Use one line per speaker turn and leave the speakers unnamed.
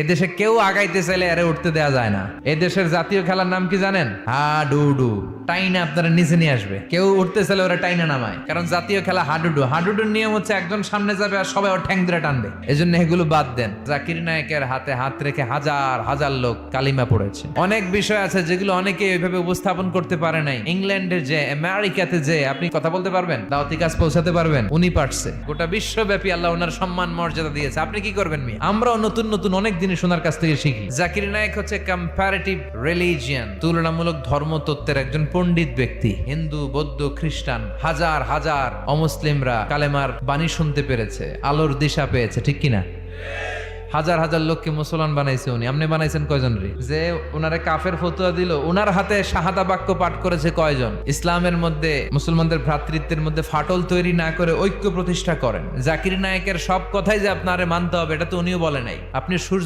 এদেশে কেউ আগাইতে চাইলে আরে উঠতে দেয়া যায় না। এদেশের জাতীয় খেলার নাম কি জানেন? হাডুডু। টাইনা আপনারা নিচে নিয়ে আসবে। কেউ উঠতে চাইলে ওরা টাইনা নামায়, কারণ জাতীয় খেলা হাডুডু। হাডুডুর নিয়ম হচ্ছে একজন সামনে যাবে আর সবাই ওর ঠ্যাং ধরে টানবে। এজন্য এগুলো বাদ দেন। জাকির নায়েকের হাতে হাত রেখে হাজার হাজার লোক কালিমা পড়েছে। অনেক বিষয় আছে যেগুলো অনেকে ওইভাবে উপস্থাপন করতে পারে নাই। ইংল্যান্ডে যে, আমেরিকাতে যে আপনি কথা বলতে পারবেন, দাওয়াতি কাজ পৌঁছাতে পারবেন, উনি পারছে। গোটা বিশ্বব্যাপী আল্লাহ ওনার সম্মান মর্যাদা দিয়েছে। আপনি কি করবেন? আমরাও নতুন নতুন অনেক জিনিস ওনার কাছ থেকে শিখি। জাকির নায়েক হচ্ছে কম্পারেটিভ রিলিজিয়ান, তুলনামূলক ধর্মতত্ত্বের একজন পণ্ডিত ব্যক্তি। হিন্দু, বৌদ্ধ, খ্রিস্টান হাজার হাজার অমুসলিমরা কালেমার বাণী শুনতে পেরেছে, আলোর দিশা পেয়েছে, ঠিক কিনা? হাজার হাজার লোককে মুসলমান বানাইছে উনি। আপনি বানাইছেন কয়জন রে? যে ওনারে কাফের ফতোয়া দিল, ওনার হাতে শাহাদা বাক্য পাঠ করেছে কয়জন? ইসলামের মধ্যে মুসলমানদের ভ্রাতৃত্বের মধ্যে ফাটল তৈরি না করে ঐক্য প্রতিষ্ঠা করেন। জাকির নায়েকের সব কথাই যে আপনারে মানতে হবে এটা তো উনিও বলে নাই। আপনি সূর্য